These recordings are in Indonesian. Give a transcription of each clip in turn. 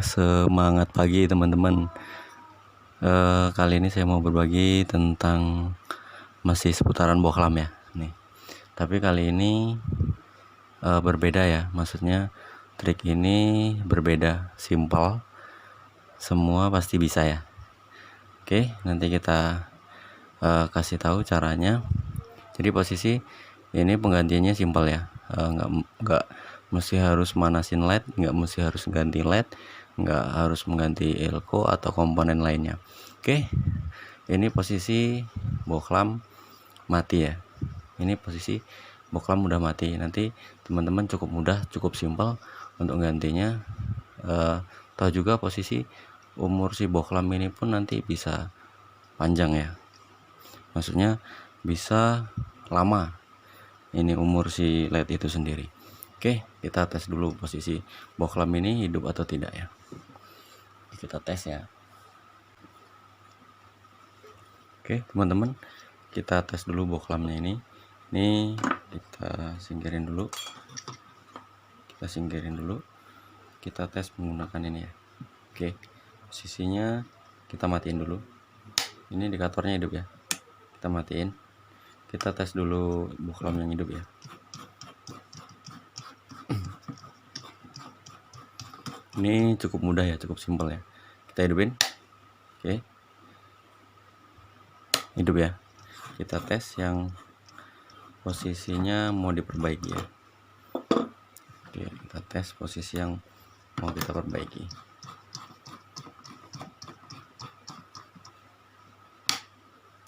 Semangat pagi teman-teman. Kali ini saya mau berbagi tentang masih seputaran bohlam ya nih. Tapi kali ini berbeda ya, maksudnya trik ini berbeda, simpel, semua pasti bisa ya. Oke, nanti kita kasih tahu caranya. Jadi posisi ini penggantiannya simpel ya, nggak mesti harus manasin LED, nggak mesti harus ganti LED, nggak harus mengganti elko atau komponen lainnya. Oke, ini posisi bohlam mati ya. Ini posisi bohlam udah mati. Nanti teman-teman cukup mudah, cukup simpel untuk gantinya. Tahu juga posisi umur si bohlam ini pun nanti bisa panjang ya, maksudnya bisa lama ini umur si LED itu sendiri. Oke, kita tes dulu posisi bohlam ini hidup atau tidak ya. Kita tes ya. Oke teman-teman, kita tes dulu bohlamnya ini. Ini kita singkirin dulu. Kita tes menggunakan ini ya. Oke, posisinya kita matiin dulu. Ini indikatornya hidup ya. Kita matiin. Kita tes dulu bohlam yang hidup ya. Ini cukup mudah ya, cukup simpel ya. Kita hidupin. Oke, hidup ya. Kita tes yang posisinya mau diperbaiki ya. Oke, kita tes posisi yang mau kita perbaiki.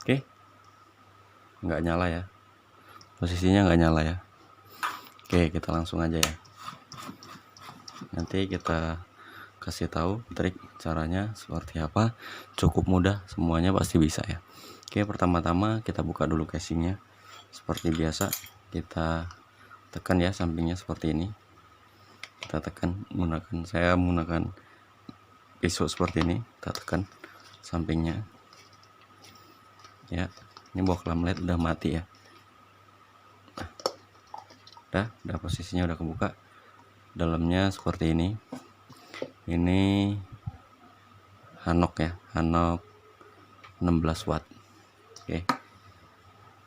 Oke, nggak nyala ya, posisinya nggak nyala ya. Oke, kita langsung aja ya. Nanti kita kasih tahu trik caranya seperti apa. Cukup mudah, semuanya pasti bisa ya. Oke, pertama-tama kita buka dulu casingnya. Seperti biasa kita tekan ya sampingnya seperti ini. Kita tekan saya menggunakan pisau seperti ini. Kita tekan sampingnya ya. Ini bohlam LED udah mati ya. Udah posisinya udah kebuka. Dalamnya seperti ini. Ini Hanok ya, Hanok 16 watt. Oke,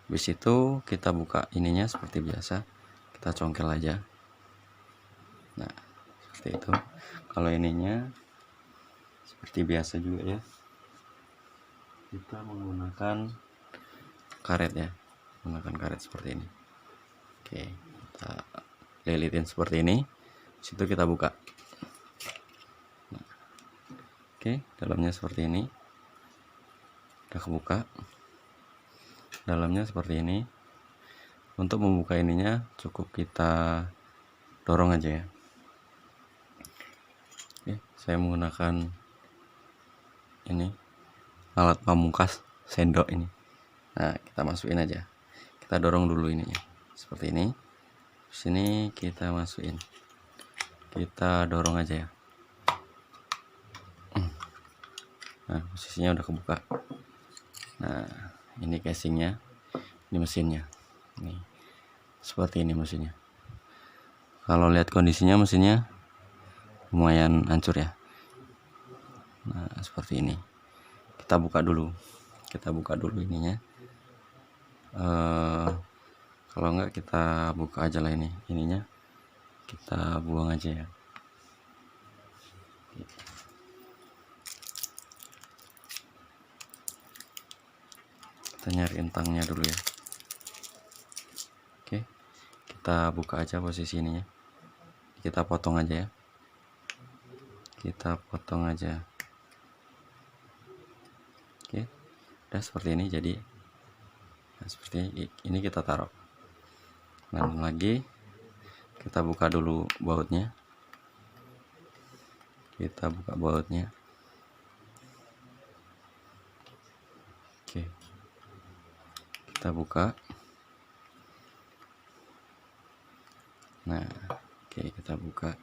habis itu kita buka ininya seperti biasa, kita congkel aja. Nah seperti itu. Kalau ininya seperti biasa juga ya, kita menggunakan karet ya, menggunakan karet seperti ini. Oke, kita lilitin seperti ini. Situ kita buka. Nah, oke, dalamnya seperti ini. Udah kebuka. Dalamnya seperti ini. Untuk membuka ininya cukup kita dorong aja ya. Oke, saya menggunakan ini alat pamungkas, sendok ini. Nah, kita masukin aja. Kita dorong dulu ininya. Seperti ini. Sini kita masukin. Kita dorong aja ya. Nah, posisinya udah kebuka. Nah, ini casingnya, ini mesinnya. Nih, seperti ini mesinnya. Kalau lihat kondisinya mesinnya lumayan hancur ya. Nah, seperti ini. Kita buka dulu ininya. Kalau enggak kita buka aja lah ininya. Kita buang aja ya. Kita nyariin tangnya dulu ya. Oke, kita buka aja posisi ininya. Kita potong aja ya. Kita potong aja. Oke, udah seperti ini jadi. Nah, seperti ini kita taruh. Dan lagi kita buka dulu bautnya. Kita buka bautnya. Oke, kita buka. Nah, oke, kita buka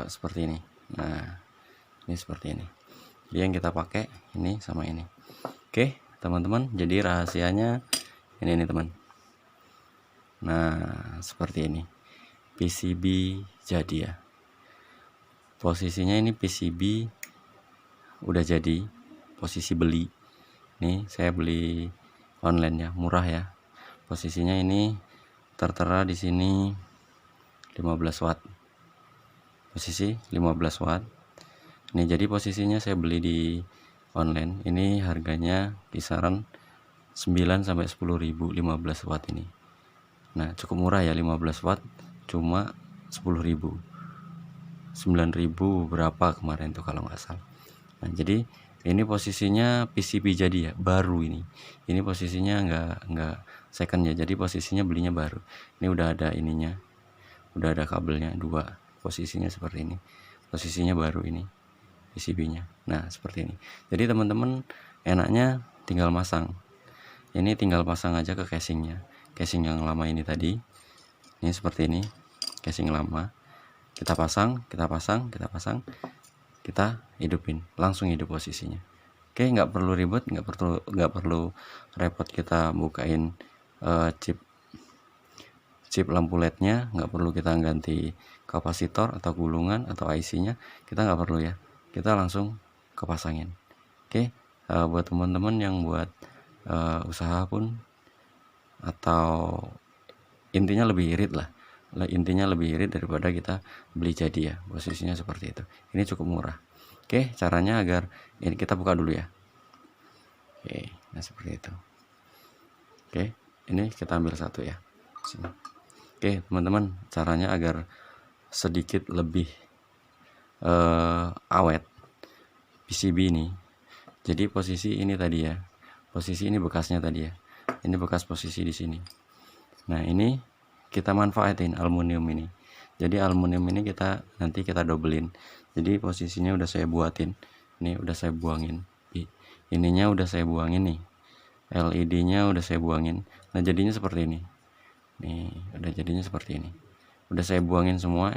seperti ini. Nah, ini seperti ini. Jadi yang kita pakai ini sama ini. Oke teman-teman, jadi rahasianya ini nih teman. Nah seperti ini, PCB jadi ya. posisinya ini PCB udah jadi, posisi beli. Nih saya beli online ya, murah ya. Posisinya ini tertera di sini 15 watt. Posisi 15 watt. Nih jadi posisinya saya beli di online. Ini harganya kisaran 9 sampai 10.000 15 watt ini. Nah, cukup murah ya, 15 watt cuma 10.000. 9.000 berapa kemarin tuh kalau nggak salah. Nah, jadi ini posisinya PCB jadi ya, baru ini. Ini posisinya nggak second ya, jadi posisinya belinya baru. Ini udah ada ininya, udah ada kabelnya dua. Posisinya seperti ini. Posisinya baru ini PCB-nya. Nah, seperti ini. Jadi teman-teman enaknya tinggal masang. Ini tinggal pasang aja ke casingnya. Casing yang lama ini tadi. Ini seperti ini. Casing lama. Kita pasang, kita hidupin, langsung hidup posisinya. Oke, nggak perlu ribet, nggak perlu repot kita bukain chip lampu LED-nya, nggak perlu kita ganti kapasitor atau gulungan atau IC-nya, kita nggak perlu ya. Kita langsung kepasangin. Oke, buat teman-teman yang buat usaha pun atau intinya lebih irit lah. Intinya lebih irit daripada kita beli jadi ya. Posisinya seperti itu. Ini cukup murah. Oke, caranya agar ini kita buka dulu ya. Oke, nah seperti itu. Oke, ini kita ambil satu ya. Sini. Oke, teman-teman, caranya agar sedikit lebih awet PCB ini. Jadi posisi ini tadi ya. Posisi ini bekasnya tadi ya. Ini bekas posisi di sini. Nah, ini kita manfaatin aluminium ini. Jadi aluminium ini nanti kita dobelin. Jadi posisinya udah saya buatin. Ini udah saya buangin. Ininya udah saya buangin nih. LED-nya udah saya buangin. Nah, jadinya seperti ini. Nih, udah jadinya seperti ini. Udah saya buangin semua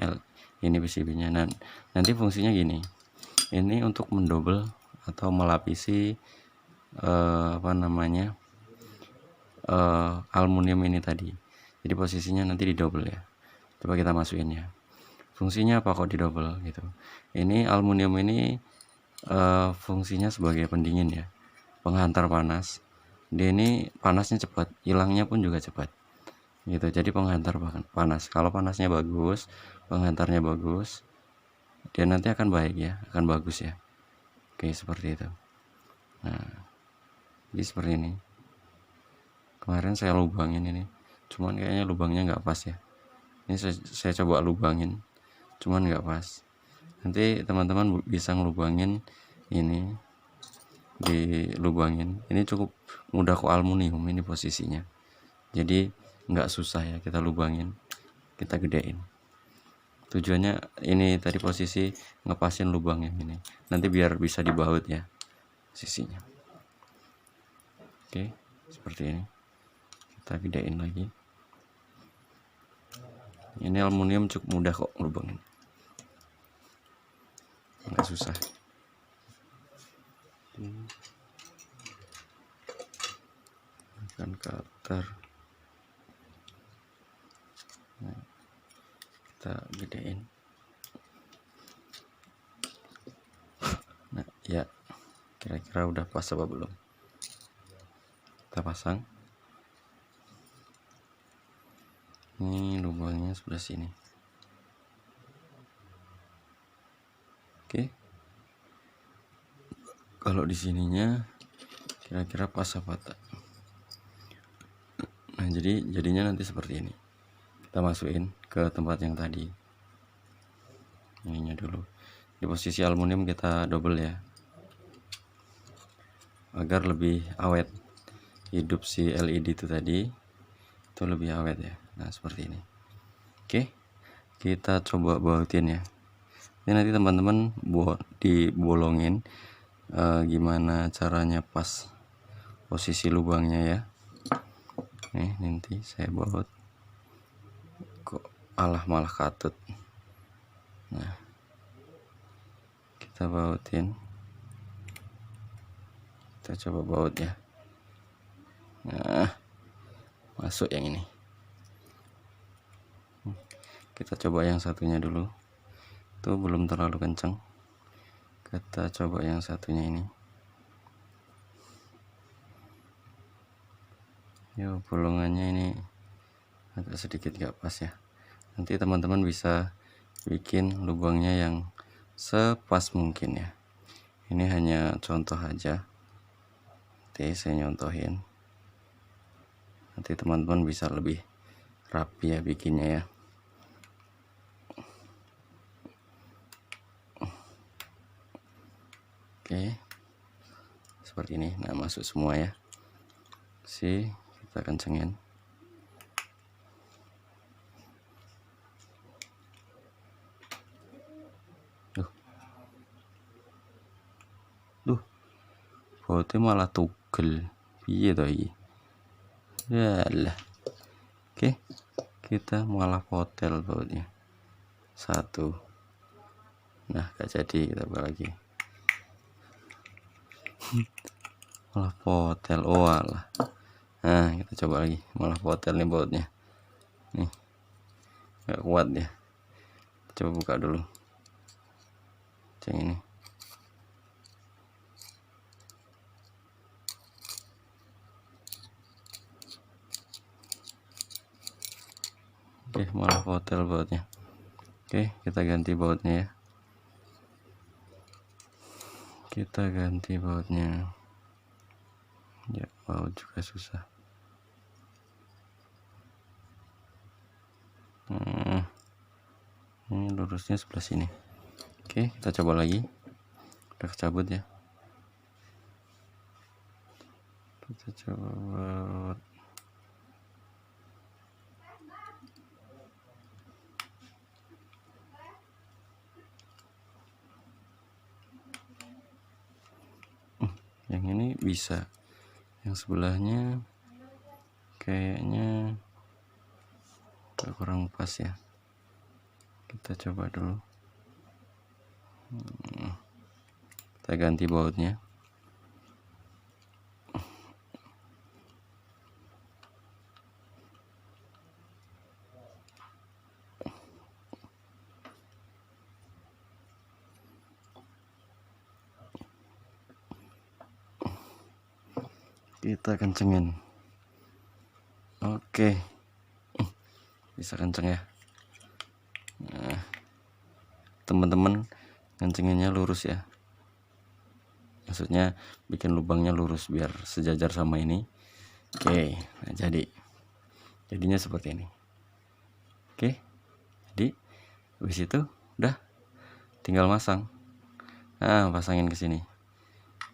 ini PCB-nya. Nah, nanti fungsinya gini. Ini untuk mendobel atau melapisi aluminium ini tadi. Jadi posisinya nanti didobel ya. Coba kita masukin ya. Fungsinya apa kok didobel gitu? Ini aluminium ini fungsinya sebagai pendingin ya, penghantar panas. Dia ini panasnya cepat, hilangnya pun juga cepat. Gitu. Jadi penghantar panas. Kalau panasnya bagus, penghantarnya bagus, dia nanti akan baik ya, akan bagus ya. Oke, seperti itu. Nah, jadi seperti ini. Kemarin saya lubangin ini, cuman kayaknya lubangnya nggak pas ya. Ini saya coba lubangin, cuman nggak pas. Nanti teman-teman bisa ngelubangin ini, dilubangin. Ini cukup mudah kok, aluminium ini posisinya. Jadi nggak susah ya, kita lubangin, kita gedein. Tujuannya ini tadi posisi ngepasin lubangnya ini. Nanti biar bisa dibaut ya posisinya. Oke, seperti ini. Kita gedein lagi. Ini aluminium cukup mudah kok lubangin, nggak susah. Akan cutter. Nah, kita gedein. Nah, ya, kira-kira udah pas apa belum? Kita pasang. Ini lubangnya sebelah sini. Oke. Kalau di sininya kira-kira pas apa tak? Nah, jadinya nanti seperti ini. Kita masukin ke tempat yang tadi. Ininya dulu. Di posisi aluminium kita double ya. Agar lebih awet. Hidup si LED itu tadi itu lebih awet ya. Nah, seperti ini. Oke. Kita coba bautin ya. Ini nanti teman-teman dibolongin gimana caranya pas posisi lubangnya ya. Nih, nanti saya baut. Kok malah katut. Nah, kita bautin. Kita coba baut ya. Nah, masuk yang ini. Kita coba yang satunya dulu. Tuh belum terlalu kencang. Kita coba yang satunya ini. Yo, bolongannya ini agak sedikit gak pas ya. Nanti teman-teman bisa bikin lubangnya yang sepas mungkin ya. Ini hanya contoh aja. Nanti saya nyontohin. Nanti teman-teman bisa lebih rapi ya bikinnya ya. Oke, seperti ini. Nah, masuk semua ya. Kita kencengin. Bautnya malah tugel. Piye to iki? Yalah. Oke, kita malah potel bautnya. Satu. Nah, gak jadi, kita buka lagi. Malah potel. Oh alah. Nah, kita coba lagi. Malah potel nih bautnya. Nih. Gak kuat ya. Coba buka dulu. Yang ini. Oke, malah potel bautnya. Oke, kita ganti bautnya ya. Kita ganti bautnya. Ya, baut juga susah. Ini lurusnya sebelah sini. Oke, kita coba lagi. Udah kecabut ya. Kita coba baut. Yang ini bisa, yang sebelahnya kayaknya agak kurang pas ya. Kita coba dulu. Kita ganti bautnya. Kita kencengin. Oke, bisa kenceng ya. Nah, teman-teman kencenginnya lurus ya. Maksudnya bikin lubangnya lurus biar sejajar sama ini. Oke, nah jadinya seperti ini. Oke, jadi habis itu udah tinggal masang. Nah, pasangin ke sini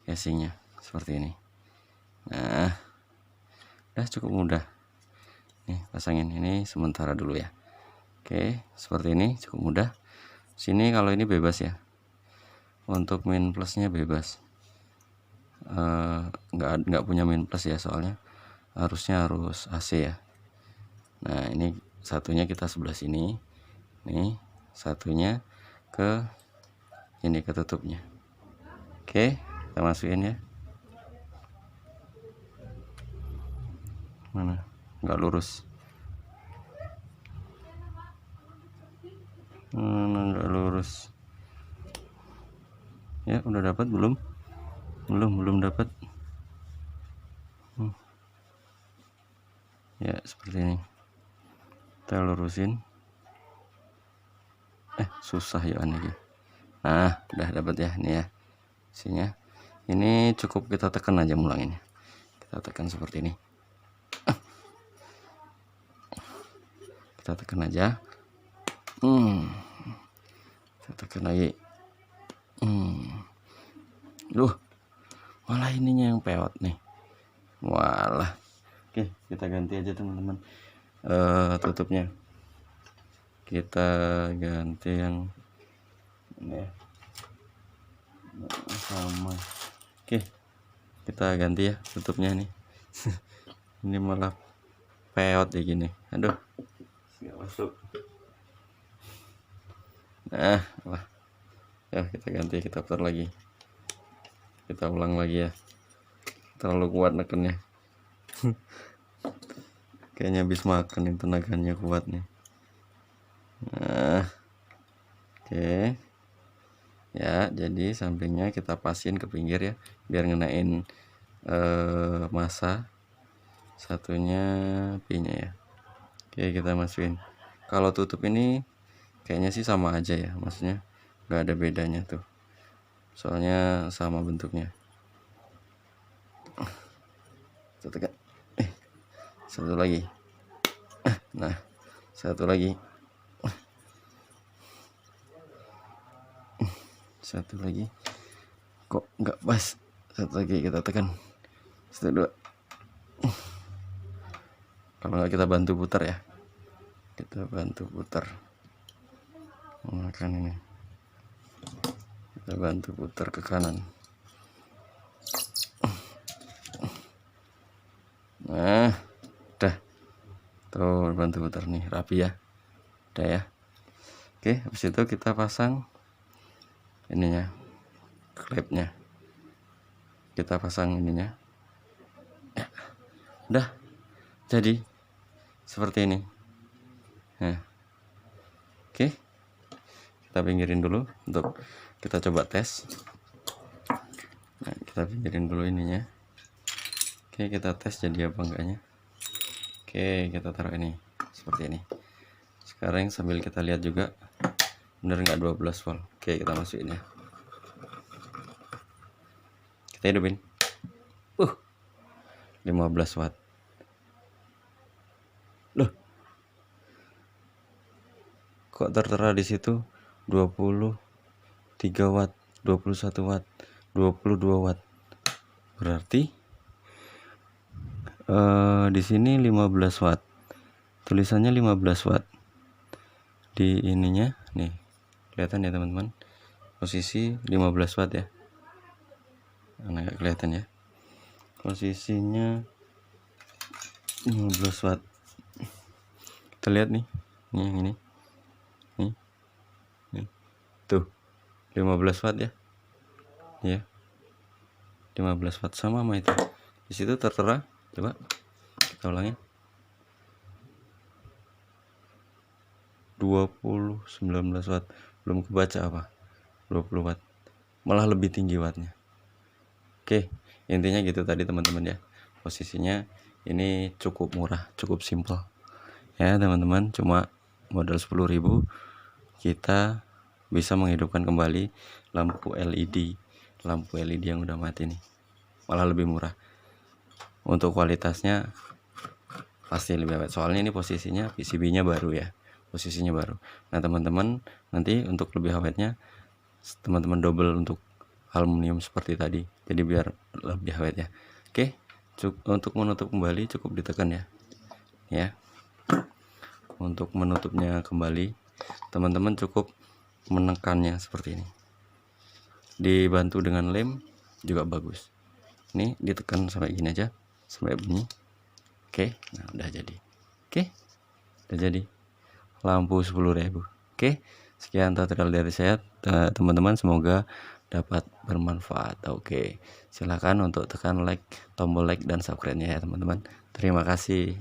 casingnya seperti ini. Nah, udah cukup mudah. Nih, pasangin ini sementara dulu ya. Oke, seperti ini cukup mudah. Sini kalau ini bebas ya. Untuk min plusnya bebas. Nggak punya min plus ya, soalnya harusnya harus AC ya. Nah, ini satunya kita sebelah sini. Nih, satunya ke ini ketutupnya. Oke, kita masukin ya. Mana? Nggak lurus. Mana nggak lurus. Ya, udah dapat belum? Belum dapat. Ya, seperti ini. Kita lurusin. Susah ya aneh. Nah, udah dapat ya, ini ya. Isinya. Ini cukup kita tekan aja mulanginnya. Kita tekan seperti ini. Kita tekan aja. Kita tekan lagi. Malah ininya yang peot nih. Walah. Oke, kita ganti aja teman-teman. Tutupnya. Kita ganti yang ini ya. Sama. Oke. Kita ganti ya tutupnya nih. Ini malah peot ya gini. Aduh. Nggak masuk. Nah, wah. Ya, kita ganti, kita putar lagi. Kita ulang lagi ya. Terlalu kuat nekennya. Kayaknya habis makan nih, tenaganya kuat nih. Nah, Oke ya, jadi sampingnya kita pasin ke pinggir ya, biar ngenain masa. Satunya pinya ya. Oke, kita masukin. Kalau tutup ini kayaknya sih sama aja ya, maksudnya nggak ada bedanya tuh, soalnya sama bentuknya. Kita tekan. Satu lagi. Nah, satu lagi. Satu lagi. Kok nggak pas? Satu lagi kita tekan. Satu, dua. Kalau nggak kita bantu putar ya. Kita bantu putar. Makan ini. Kita bantu putar ke kanan. Nah, udah. Tuh, bantu putar nih, rapi ya. Udah ya. Oke, habis itu kita pasang ininya, klepnya. Kita pasang ininya. Ya. Udah. Jadi seperti ini. Nah. Oke. Kita pinggirin dulu untuk kita coba tes. Nah, kita pinggirin dulu ininya. Oke, kita tes jadi apa enggaknya. Oke, kita taruh ini seperti ini. Sekarang sambil kita lihat juga bener nggak 12 volt. Oke, kita masukin ya. Kita hidupin. 15 watt. Loh. Kok tertera di situ 23 watt, 21 watt, 22 watt. Berarti di sini 15 watt. Tulisannya 15 watt. Di ininya nih. Kelihatan ya, teman-teman. Posisi 15 watt ya. Nah, nggak kelihatan ya. Posisinya 15 watt. Kita lihat nih. Nih yang ini. Nih. Tuh. 15 watt ya. Ya. 15 watt sama itu. Di situ tertera, coba kita ulangi. 19 watt. Belum kebaca apa? 20 watt. Malah lebih tinggi wattnya. Oke, intinya gitu tadi teman-teman ya. Posisinya ini cukup murah, cukup simple. Ya, teman-teman, cuma modal 10.000 kita bisa menghidupkan kembali lampu LED. Lampu LED yang udah mati nih. Malah lebih murah. Untuk kualitasnya pasti lebih awet. Soalnya ini posisinya PCB-nya baru ya. Posisinya baru. Nah, teman-teman, nanti untuk lebih awetnya teman-teman double untuk aluminium seperti tadi. Jadi biar lebih awet ya. Oke, untuk menutup kembali cukup ditekan ya. Ya. Untuk menutupnya kembali, teman-teman cukup menekannya seperti ini. Dibantu dengan lem juga bagus. Ini ditekan sampai gini aja, sampai bunyi. Oke, nah udah jadi. Oke, udah jadi lampu 10.000. Oke, sekian tutorial dari saya, teman-teman. Semoga dapat bermanfaat. Oke, silakan untuk tekan like, tombol like dan subscribe-nya ya, teman-teman. Terima kasih.